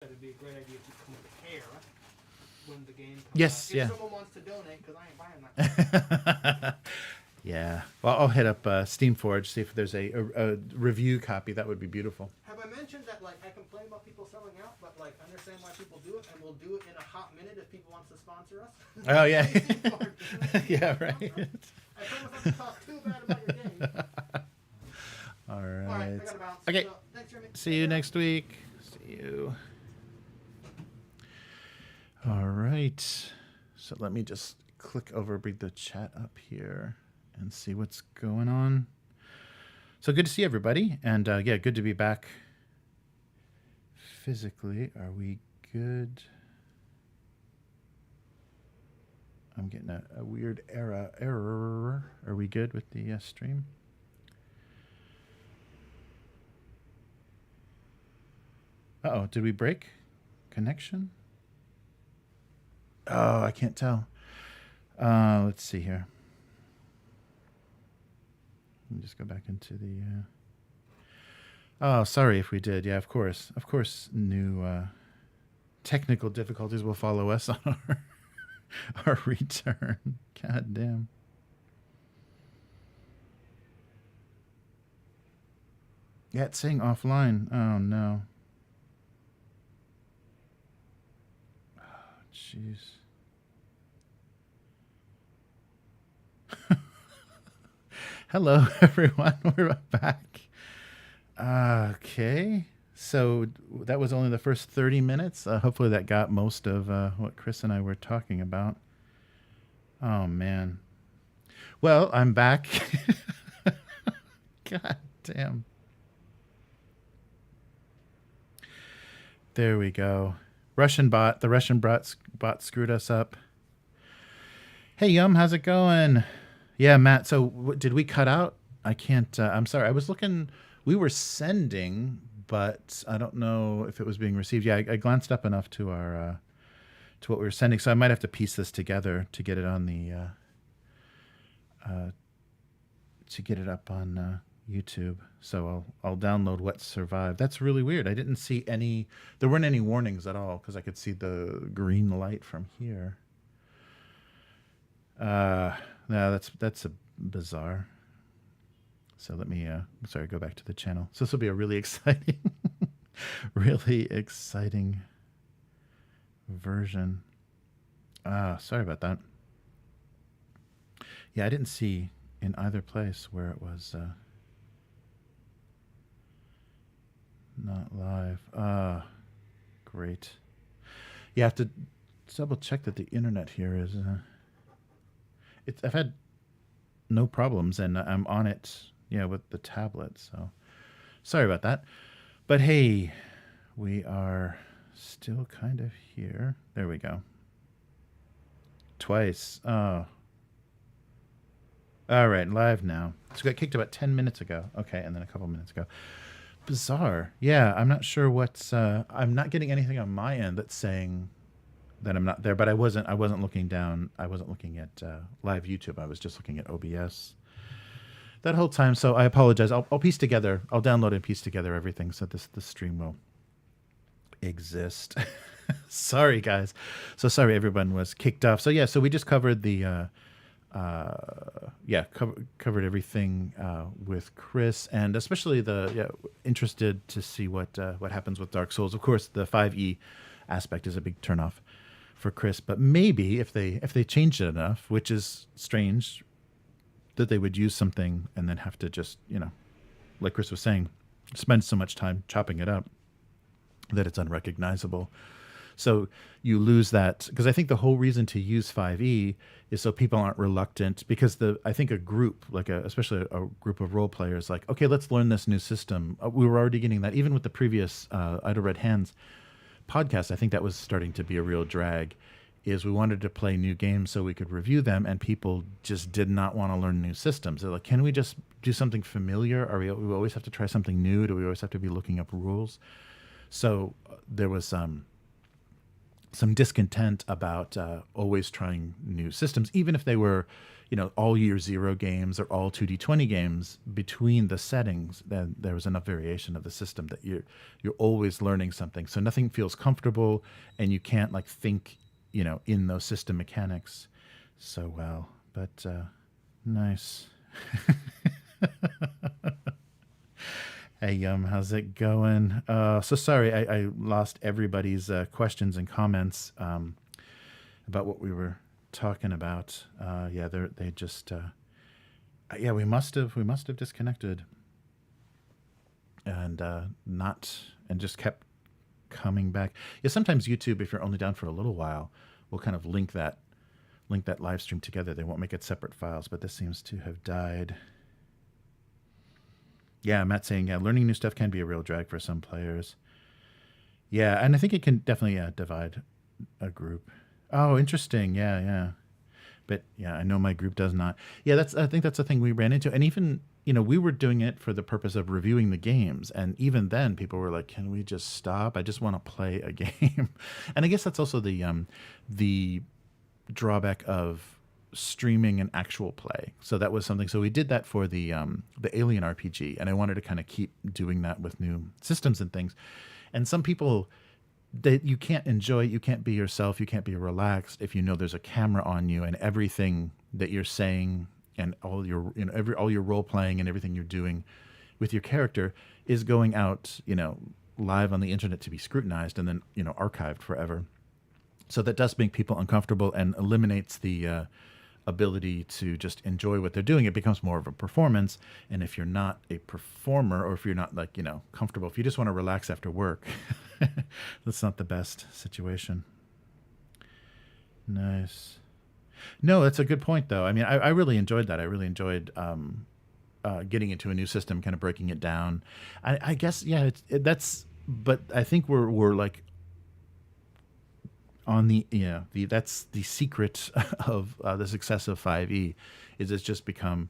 It'd be a great idea to compare when the game comes yes, out. yeah. If someone wants to donate, because I ain't buying that. Yeah. Well, I'll hit up Steamforge, see if there's a review copy. That would be beautiful. Have I mentioned that, like, I complain about people selling out, but, like, understand why people do it, and we'll do it in a hot minute if people want to sponsor us? Oh, yeah. Yeah, right. I promise not to talk too bad about your game. All right. All right, I gotta bounce. Okay. So, thanks, Jeremy. See you next week. See you. All right. So let me just click over, bring the chat up here and see what's going on. So good to see everybody. And yeah, good to be back physically. Are we good? I'm getting a weird error. Are we good with the stream? Uh-oh, did we break connection? Oh, I can't tell. Let's see here. Let me just go back into the... Oh, sorry if we did. Yeah, of course. Of course, new technical difficulties will follow us on our return. God damn. Yeah, it's saying offline. Oh, no. Jeez. Hello, everyone. We're back. Okay. So that was only the first 30 minutes. Hopefully that got most of what Chris and I were talking about. Oh, man. Well, I'm back. God damn. There we go. Russian bot. The Russian bot screwed us up. Hey, Yum, how's it going? Yeah, Matt, so did we cut out? I can't, I'm sorry. I was looking, we were sending, but I don't know if it was being received. Yeah, I glanced up enough to our, to what we were sending, so I might have to piece this together to get it on the, to get it up on YouTube. So I'll download what survived. That's really weird. I didn't see any, there weren't any warnings at all because I could see the green light from here. No, that's a bizarre. So let me, sorry, go back to the channel. So this will be a really exciting, really exciting version. Sorry about that. Yeah, I didn't see in either place where it was not live. Great. You have to double check that the internet here is... I've had no problems, and I'm on it, yeah, with the tablet. So sorry about that. But hey, we are still kind of here. There we go. Twice. Oh. All right, live now. So got kicked about 10 minutes ago. Okay, and then a couple minutes ago. Bizarre. Yeah, I'm not sure what's... I'm not getting anything on my end that's saying that I'm not there, but I wasn't looking down. I wasn't looking at live YouTube. I was just looking at OBS that whole time. So I apologize. I'll piece together. I'll download and piece together everything so this stream will exist. Sorry, guys. So sorry everyone was kicked off. So yeah, so we just covered the covered everything with Chris, and especially interested to see what happens with Dark Souls. Of course, the 5e aspect is a big turnoff for Chris, but maybe if they changed it enough, which is strange that they would use something and then have to just, like Chris was saying, spend so much time chopping it up that it's unrecognizable. So you lose that, because I think the whole reason to use 5e is so people aren't reluctant, because I think a group, especially a group of role players, like, okay, let's learn this new system. We were already getting that, even with the previous Idle Red Hands podcast. I think that was starting to be a real drag, is we wanted to play new games so we could review them, and people just did not want to learn new systems. They're like, can we just do something familiar? We always have to try something new? Do we always have to be looking up rules? So there was some discontent about always trying new systems, even if they were, all year zero games or all 2D20 games. Between the settings, then there was enough variation of the system that you're always learning something. So nothing feels comfortable, and you can't like think, in those system mechanics so well. But nice. Hey, how's it going? So sorry, I lost everybody's questions and comments about what we were talking about. They just, we must have disconnected, and just kept coming back. Yeah, sometimes YouTube, if you're only down for a little while, will kind of link that live stream together. They won't make it separate files, but this seems to have died. Yeah, Matt saying, learning new stuff can be a real drag for some players. Yeah, and I think it can definitely divide a group. Oh, interesting. Yeah. But yeah, I know my group does not. Yeah, I think that's the thing we ran into. And even, we were doing it for the purpose of reviewing the games. And even then people were like, can we just stop? I just want to play a game. And I guess that's also the drawback of streaming an actual play. So that was something. So we did that for the Alien RPG, and I wanted to kind of keep doing that with new systems and things. And some people, that you can't enjoy, you can't be yourself, you can't be relaxed if there's a camera on you, and everything that you're saying and all your all your role playing and everything you're doing with your character is going out live on the internet to be scrutinized and then archived forever. So that does make people uncomfortable and eliminates the ability to just enjoy what they're doing. It becomes more of a performance. And if you're not a performer, or if you're not comfortable, if you just want to relax after work, that's not the best situation. Nice. No, that's a good point though. I mean, I really enjoyed that. I really enjoyed getting into a new system, kind of breaking it down. I guess, but I think we're like, on that's the secret of the success of 5e, is it's just become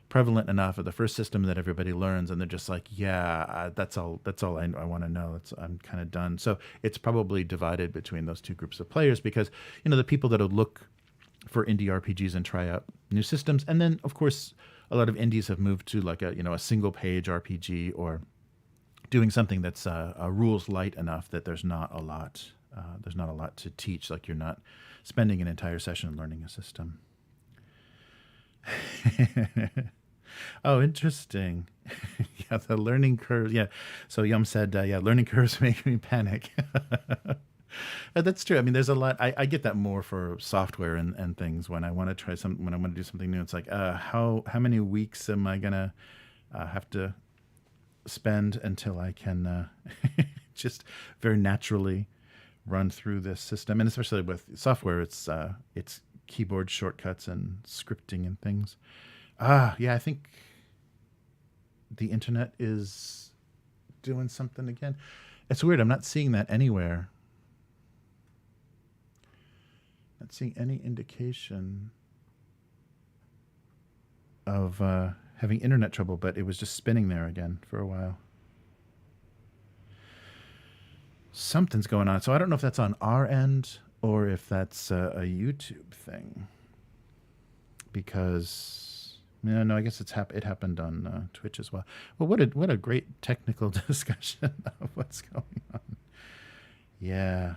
prevalent enough of the first system that everybody learns, and they're just like, that's all I want to know. I'm kind of done. So it's probably divided between those two groups of players, because the people that'll look for indie RPGs and try out new systems, and then of course a lot of indies have moved to like a single page RPG, or doing something that's rules light enough that there's not a lot to teach. Like you're not spending an entire session learning a system. Oh, interesting. Yeah, the learning curve. Yeah. So Yum said, learning curves make me panic. That's true. I mean, there's a lot. I get that more for software and things. When I want to when I want to do something new, it's like, how many weeks am I gonna have to spend until I can just very naturally run through this system? And especially with software, it's keyboard shortcuts and scripting and things. Yeah, I think the internet is doing something again. It's weird. I'm not seeing that anywhere. Not seeing any indication of having internet trouble, but it was just spinning there again for a while. Something's going on. So I don't know if that's on our end or if that's a YouTube thing. Because, no, I guess it happened on Twitch as well. Well, what a great technical discussion of what's going on. Yeah.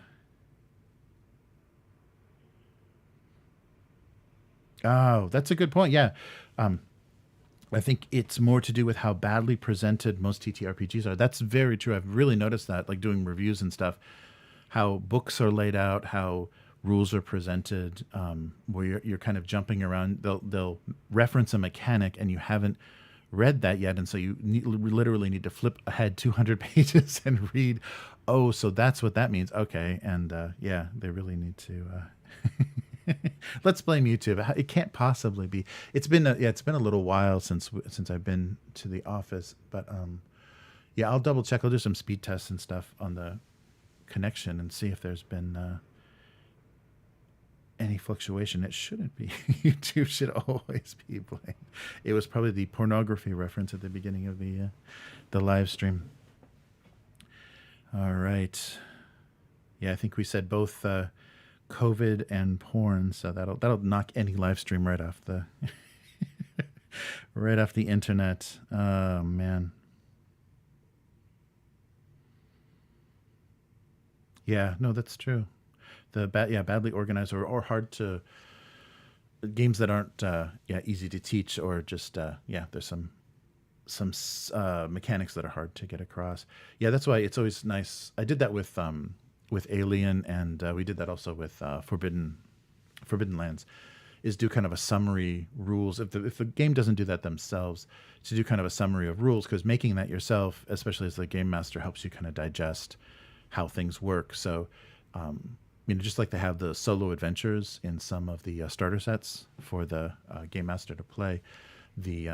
Oh, that's a good point. Yeah. I think it's more to do with how badly presented most TTRPGs are. That's very true. I've really noticed that, like doing reviews and stuff, how books are laid out, how rules are presented, where you're kind of jumping around. They'll reference a mechanic and you haven't read that yet, and so you literally need to flip ahead 200 pages and read, oh, so that's what that means. Okay, and they really need to... Let's blame YouTube. It can't possibly be. It's been a little while since I've been to the office, but I'll double check. I'll do some speed tests and stuff on the connection and see if there's been any fluctuation. It shouldn't be. YouTube should always be blamed. It was probably the pornography reference at the beginning of the live stream. All right. Yeah, I think we said both COVID and porn, so that'll knock any live stream right off the right off the internet. Oh man. Yeah, no, that's true. The badly organized or hard to games that aren't easy to teach, or just there's some mechanics that are hard to get across. Yeah, that's why it's always nice. I did that with Alien, and we did that also with Forbidden Lands. Is do kind of a summary rules if the game doesn't do that themselves, to do kind of a summary of rules, because making that yourself, especially as the game master, helps you kind of digest how things work. So just like they have the solo adventures in some of the starter sets for the game master to play, the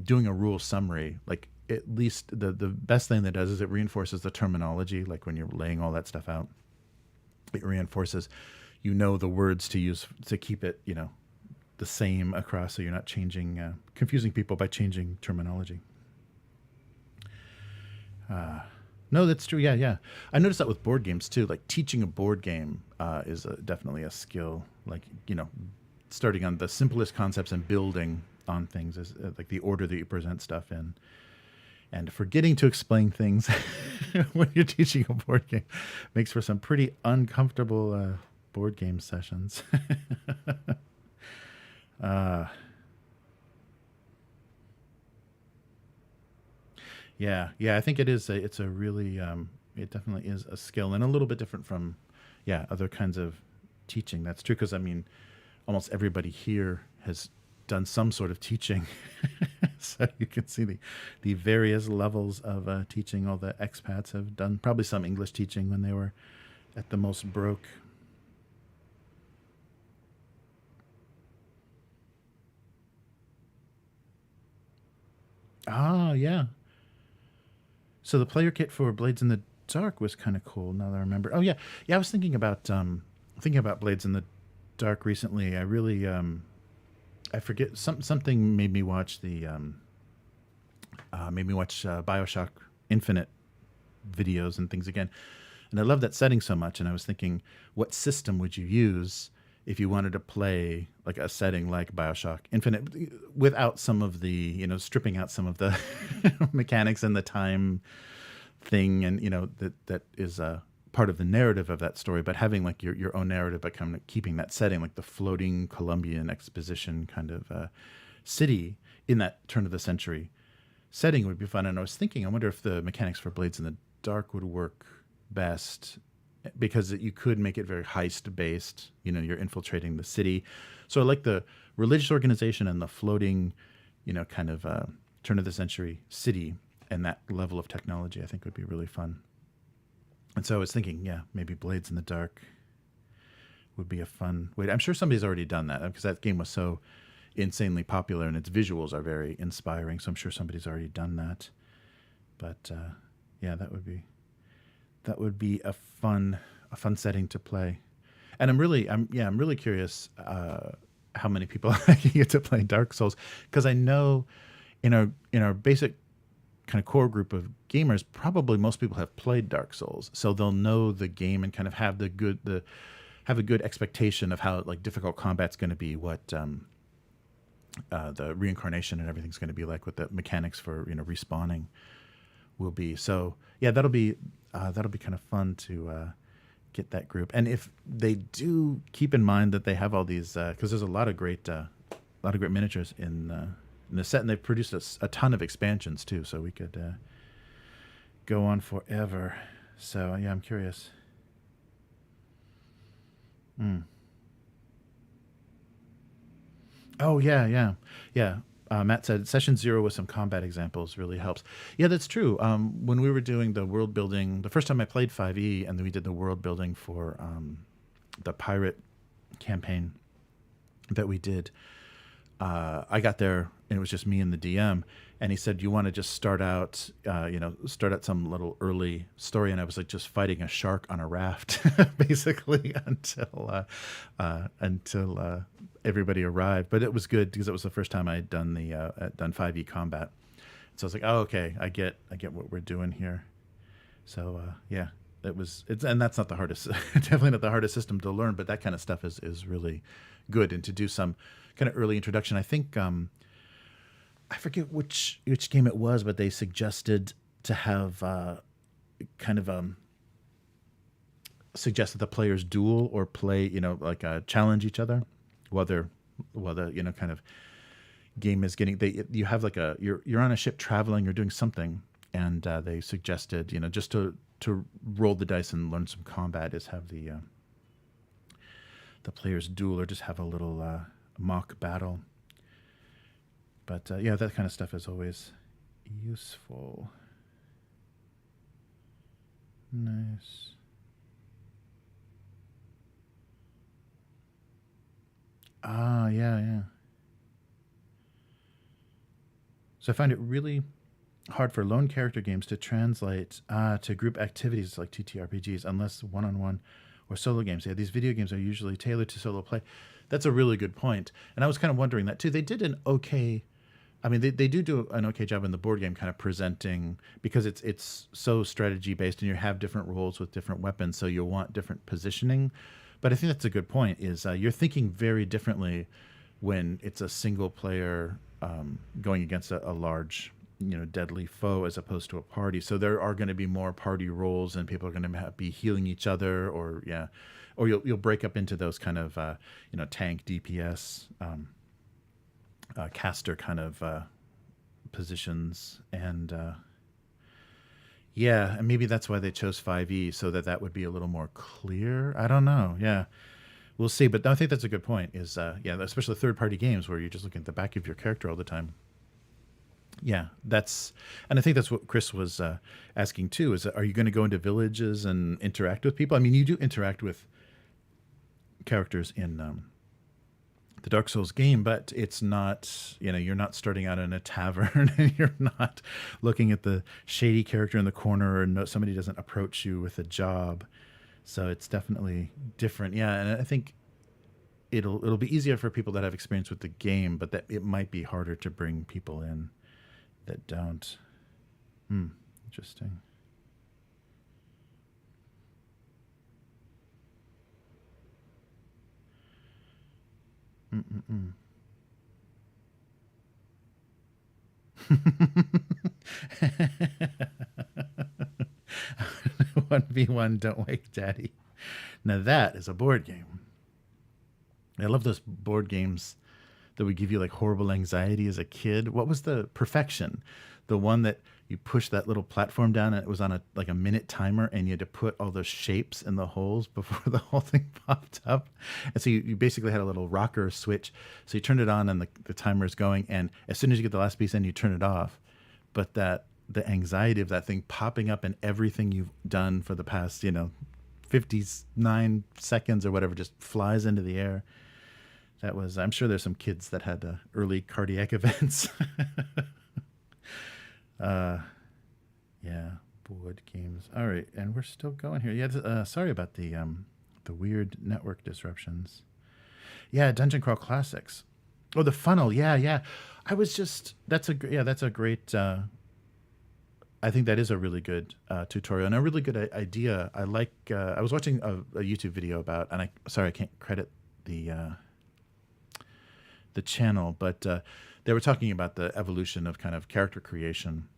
doing a rule summary, like at least the best thing that does is it reinforces the terminology. Like when you're laying all that stuff out, it reinforces the words to use to keep it the same across, so you're not confusing people by changing terminology. No, that's true. Yeah. I noticed that with board games too. Like teaching a board game is definitely a skill. Like, starting on the simplest concepts and building on things is like the order that you present stuff in. And forgetting to explain things when you're teaching a board game makes for some pretty uncomfortable board game sessions. Yeah, I think it's a really, it definitely is a skill, and a little bit different from, other kinds of teaching. That's true, because almost everybody here has done some sort of teaching. So you can see the various levels of teaching. All the expats have done probably some English teaching when they were at the most broke. Ah, yeah. So the player kit for Blades in the Dark was kind of cool. Now that I remember. Oh yeah. I was thinking about Blades in the Dark recently. I really I forget something made me watch BioShock Infinite videos and things again. And I love that setting so much, and I was thinking, what system would you use if you wanted to play like a setting like BioShock Infinite without some of the, stripping out some of the mechanics and the time thing, and that is part of the narrative of that story, but having like your own narrative, but kind of keeping that setting, like the floating Columbian exposition kind of city in that turn of the century setting would be fun. And I was thinking, I wonder if the mechanics for Blades in the Dark would work best, because you could make it very heist based. You're infiltrating the city. So I like the religious organization and the floating, kind of turn of the century city, and that level of technology I think would be really fun. And so I was thinking, maybe Blades in the Dark would be a fun way. I'm sure somebody's already done that, because that game was so insanely popular and its visuals are very inspiring. So I'm sure somebody's already done that. But that would be a fun setting to play. And I'm really curious how many people get to play Dark Souls, because I know in our basic kind of core group of gamers, probably most people have played Dark Souls, so they'll know the game and kind of have a good expectation of how like difficult combat's going to be, what the reincarnation and everything's going to be like, what the mechanics for respawning will be. So that'll be kind of fun to get that group. And if they do, keep in mind that they have all these, because there's a lot of great miniatures in the set, and they've produced a ton of expansions too, so we could go on forever. So I'm curious. Oh yeah. Matt said session 0 with some combat examples really helps. Yeah, that's true. When we were doing the world building, the first time I played 5e, and then we did the world building for the pirate campaign that we did, I got there and it was just me and the DM, and he said, "You want to just start out some little early story?" And I was like just fighting a shark on a raft, basically, until everybody arrived. But it was good because it was the first time I had done 5e combat. So I was like, "Oh, okay, I get what we're doing here." So and that's not the hardest, definitely not the hardest system to learn, but that kind of stuff is really good. And to do some kind of early introduction, I think, I forget which game it was, but they suggested to have suggest that the players duel or play, challenge each other while the kind of game is getting, you have like you're on a ship traveling or doing something, and they suggested, just to roll the dice and learn some combat, is have the players duel or just have a little mock battle. But that kind of stuff is always useful. Nice. Yeah. So I find it really hard for lone character games to translate to group activities like TTRPGs, unless one-on-one or solo games. Yeah, these video games are usually tailored to solo play. That's a really good point. And I was kind of wondering that too. They did an okay... I mean, they do an okay job in the board game kind of presenting, because it's so strategy based and you have different roles with different weapons, so you'll want different positioning. But I think that's a good point, is you're thinking very differently when it's a single player going against a large, deadly foe, as opposed to a party. So there are going to be more party roles, and people are going to be healing each other, or you'll break up into those kind of tank, DPS, caster kind of positions, and and maybe that's why they chose 5e, so that would be a little more clear. I don't know. Yeah, we'll see. But I think that's a good point. Is especially third-party games where you're just looking at the back of your character all the time. Yeah, and I think that's what Chris was asking too. Is, are you going to go into villages and interact with people? I mean, you do interact with characters in the Dark Souls game, but it's not, you're not starting out in a tavern and you're not looking at the shady character in the corner, or somebody doesn't approach you with a job. So it's definitely different. Yeah. And I think it'll be easier for people that have experience with the game, but that it might be harder to bring people in that don't. Interesting. One v one, don't wake daddy. Now that is a board game. I love those board games that would give you like horrible anxiety as a kid. What was the Perfection? The one that you push that little platform down and it was on a minute timer, and you had to put all those shapes in the holes before the whole thing popped up. And so you basically had a little rocker switch. So you turned it on and the timer is going, and as soon as you get the last piece in, you turn it off. But the anxiety of that thing popping up and everything you've done for the past, 59 seconds or whatever just flies into the air. That was, I'm sure there's some kids that had early cardiac events. Board games. All right, and we're still going here. Yeah, sorry about the weird network disruptions. Yeah, Dungeon Crawl Classics. Oh, the funnel. Yeah. I was just, that's a great. I think that is a really good tutorial and a really good idea. I like. I was watching a YouTube video about, and I can't credit the channel, but they were talking about the evolution of kind of character creation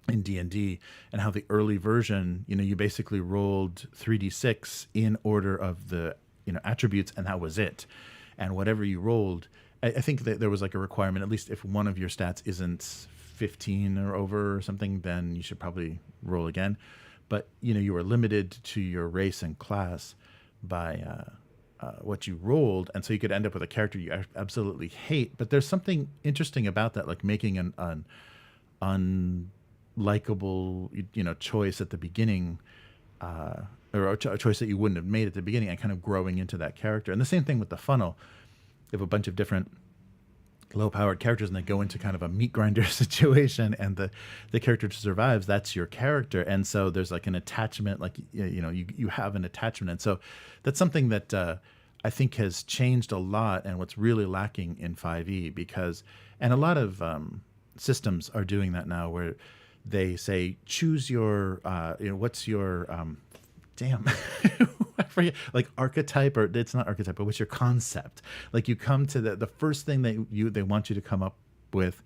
in D&D, and how the early version, you basically rolled 3d6 in order of the attributes, and that was it. And whatever you rolled, I think that there was like a requirement, at least if one of your stats isn't 15 or over or something, then you should probably roll again. But you were limited to your race and class by what you rolled, and so you could end up with a character you absolutely hate. But there's something interesting about that, like making an unlikable choice at the beginning, or a choice that you wouldn't have made at the beginning, and kind of growing into that character. And the same thing with the funnel. You have a bunch of different low-powered characters, and they go into kind of a meat grinder situation, and the character survives. That's your character, and so there's like an attachment, like you have an attachment, and so that's something that I think has changed a lot, and what's really lacking in 5e, and a lot of systems are doing that now, where they say choose your what's your damn I forget, like archetype, or it's not archetype, but what's your concept? Like you come to the first thing that they want you to come up with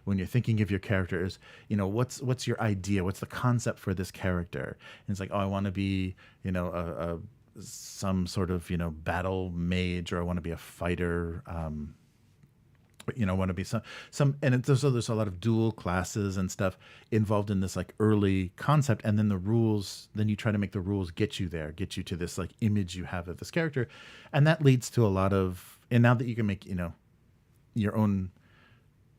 when you're thinking of your character is, what's your idea? What's the concept for this character? And it's like, oh, I want to be, some sort of, battle mage, or I want to be a fighter, want to be some, and there's a lot of dual classes and stuff involved in this like early concept, and then the rules, then you try to make the rules get you to this like image you have of this character, and that leads to a lot of, and now that you can make your own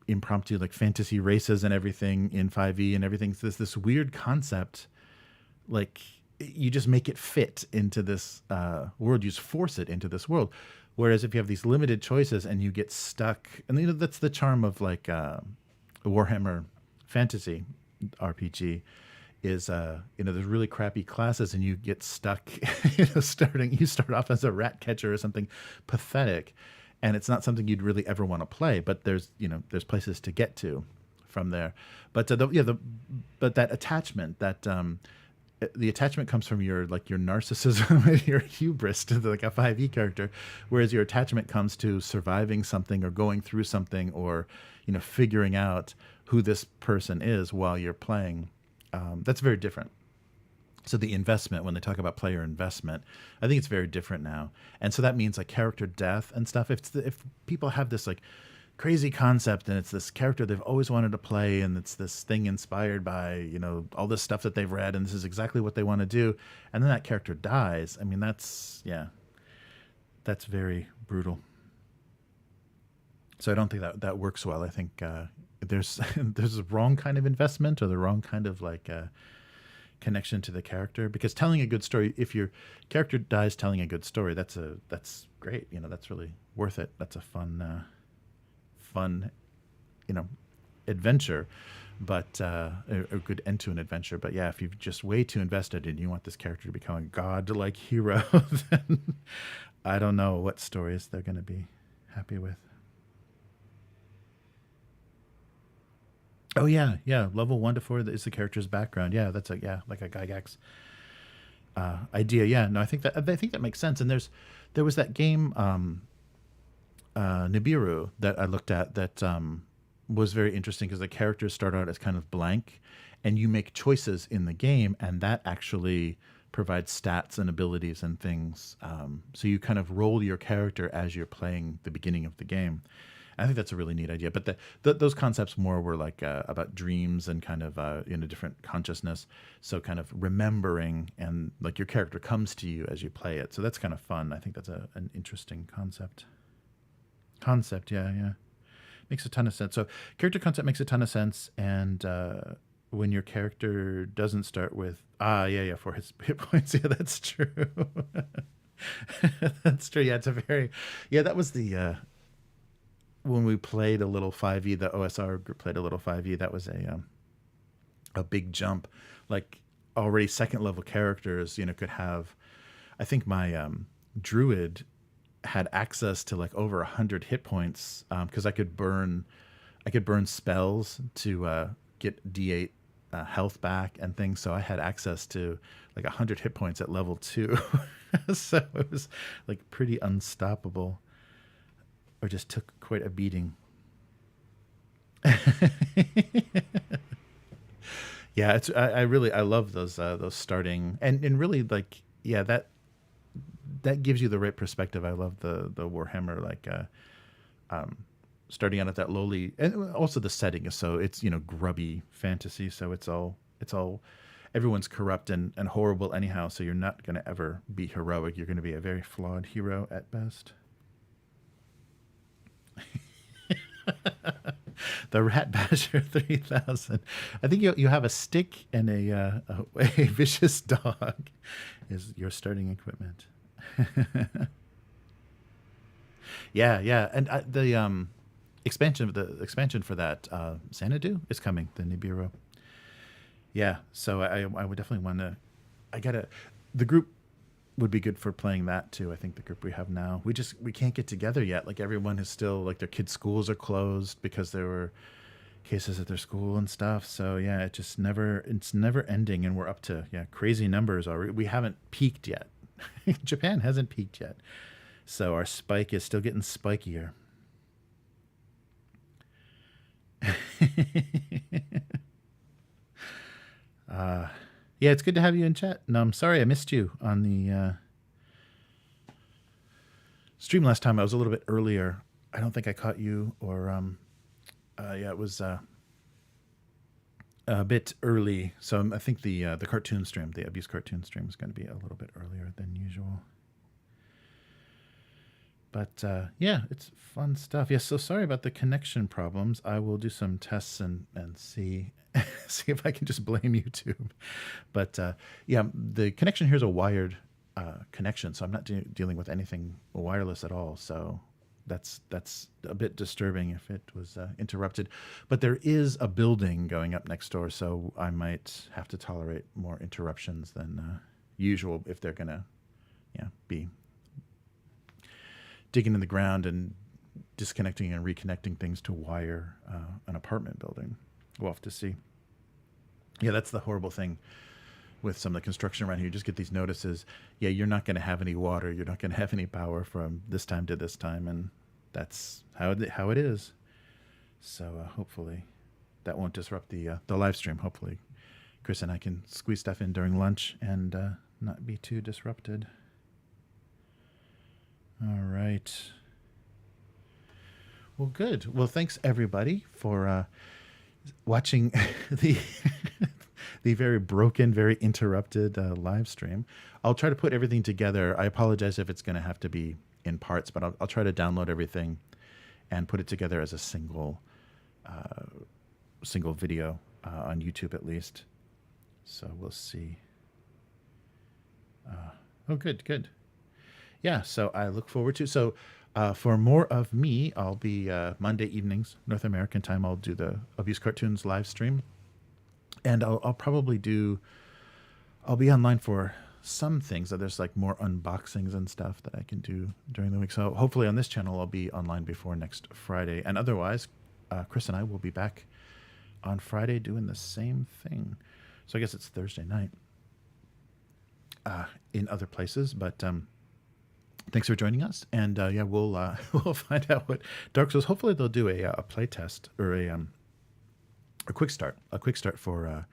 impromptu like fantasy races and everything in 5e and everything, so this weird concept, like you just make it fit into this world, you just force it into this world. Whereas if you have these limited choices and you get stuck, and that's the charm of like Warhammer Fantasy RPG is there's really crappy classes and you get stuck you start off as a rat catcher or something pathetic, and it's not something you'd really ever want to play, but there's places to get to from there. But but that attachment, that the attachment comes from your narcissism and your hubris to like a 5e character, whereas your attachment comes to surviving something or going through something, or figuring out who this person is while you're playing. That's very different. So the investment, when they talk about player investment, I think it's very different now. And so that means like character death and stuff. If people have this like crazy concept and it's this character they've always wanted to play, and it's this thing inspired by all this stuff that they've read, and this is exactly what they want to do, and then that character dies, I mean, that's very brutal. So I don't think that works well. I think there's a wrong kind of investment, or the wrong kind of like connection to the character, because telling a good story, if your character dies telling a good story, that's great, that's really worth it. That's a fun adventure, but a good end to an adventure. But yeah, if you've just way too invested and you want this character to become a god-like hero, then I don't know what stories they're going to be happy with. Oh yeah, level 1 to 4 is the character's background. Yeah, that's like a Gygax idea. Yeah, no, I think that makes sense. And there was that game Nibiru that I looked at that was very interesting, because the characters start out as kind of blank, and you make choices in the game, and that actually provides stats and abilities and things. So you kind of roll your character as you're playing the beginning of the game. I think that's a really neat idea. But those concepts more were like about dreams and kind of in a different consciousness. So kind of remembering, and like your character comes to you as you play it. So that's kind of fun. I think that's an interesting concept. Yeah, makes a ton of sense. So character concept makes a ton of sense. And when your character doesn't start with 4 hit points, yeah, that's true. That's true. Yeah, it's a very that was the when we played a little 5e, the OSR group played a little 5e, that was a big jump. Like already second level characters could have, I think my druid had access to like over 100 hit points, because I could burn spells to get D8 health back and things. So I had access to like 100 hit points at level 2. So it was like pretty unstoppable, or just took quite a beating. Yeah, it's I love those starting, and really like that gives you the right perspective. I love the Warhammer, like starting out at that lowly, and also the setting is so it's grubby fantasy, so it's all everyone's corrupt and horrible anyhow, so you're not going to ever be heroic. You're going to be a very flawed hero at best. The Rat Basher 3000. I think you have a stick and a vicious dog is your starting equipment. Yeah, and the expansion for that Xanadu is coming, the Nibiru. Yeah, so I would definitely want to. The group would be good for playing that too. I think the group we have now, we can't get together yet. Like everyone is still like their kids' schools are closed because they were, cases at their school and stuff. So yeah, it's never ending, and we're up to crazy numbers already. We haven't peaked yet. Japan hasn't peaked yet, so our spike is still getting spikier. Yeah, it's good to have you in chat. No, I'm sorry I missed you on the stream last time. I was a little bit earlier. I don't think I caught you, or it was a bit early. So I think the cartoon stream, the abuse cartoon stream, is going to be a little bit earlier than usual. But yeah, it's fun stuff. Yeah, so sorry about the connection problems. I will do some tests and see see if I can just blame YouTube. But yeah, the connection here is a wired connection, so I'm not dealing with anything wireless at all. So that's a bit disturbing if it was interrupted. But there is a building going up next door, so I might have to tolerate more interruptions than usual if they're gonna be digging in the ground and disconnecting and reconnecting things to wire an apartment building. We'll have to see. Yeah, that's the horrible thing with some of the construction around here. You just get these notices. Yeah, you're not going to have any water. You're not going to have any power from this time to this time, and that's how it is. So hopefully that won't disrupt the live stream. Hopefully Chris and I can squeeze stuff in during lunch and not be too disrupted. All right. Well, good. Well, thanks everybody for watching the the very broken, very interrupted live stream. I'll try to put everything together. I apologize if it's going to have to be in parts, but I'll try to download everything and put it together as a single video on YouTube at least. So we'll see. Oh, good. Yeah, so I look forward to. So for more of me, I'll be Monday evenings, North American time. I'll do the Abuse Cartoons live stream, and I'll probably I'll be online for some things. That there's like more unboxings and stuff that I can do during the week. So hopefully on this channel I'll be online before next Friday, and otherwise, Chris and I will be back on Friday doing the same thing. So I guess it's Thursday night in other places, but. Thanks for joining us, and yeah, we'll find out what Dark Souls. Hopefully, they'll do a play test or a quick start for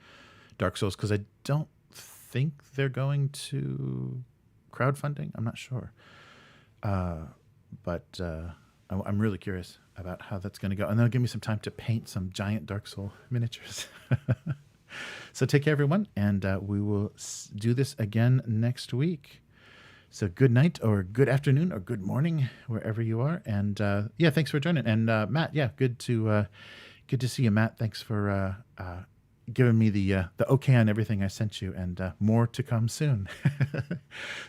Dark Souls, because I don't think they're going to crowdfunding. I'm not sure, but I'm really curious about how that's going to go, and that'll give me some time to paint some giant Dark Soul miniatures. So take care, everyone, and we will do this again next week. So good night or good afternoon or good morning, wherever you are. And yeah, thanks for joining. And Matt, yeah, good to see you, Matt. Thanks for giving me the okay on everything I sent you, and more to come soon.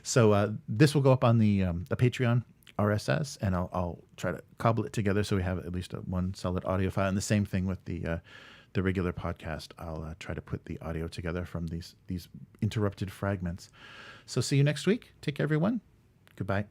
So this will go up on the Patreon RSS, and I'll try to cobble it together so we have at least one solid audio file. And the same thing with the regular podcast. I'll try to put the audio together from these interrupted fragments. So see you next week. Take care, everyone. Goodbye.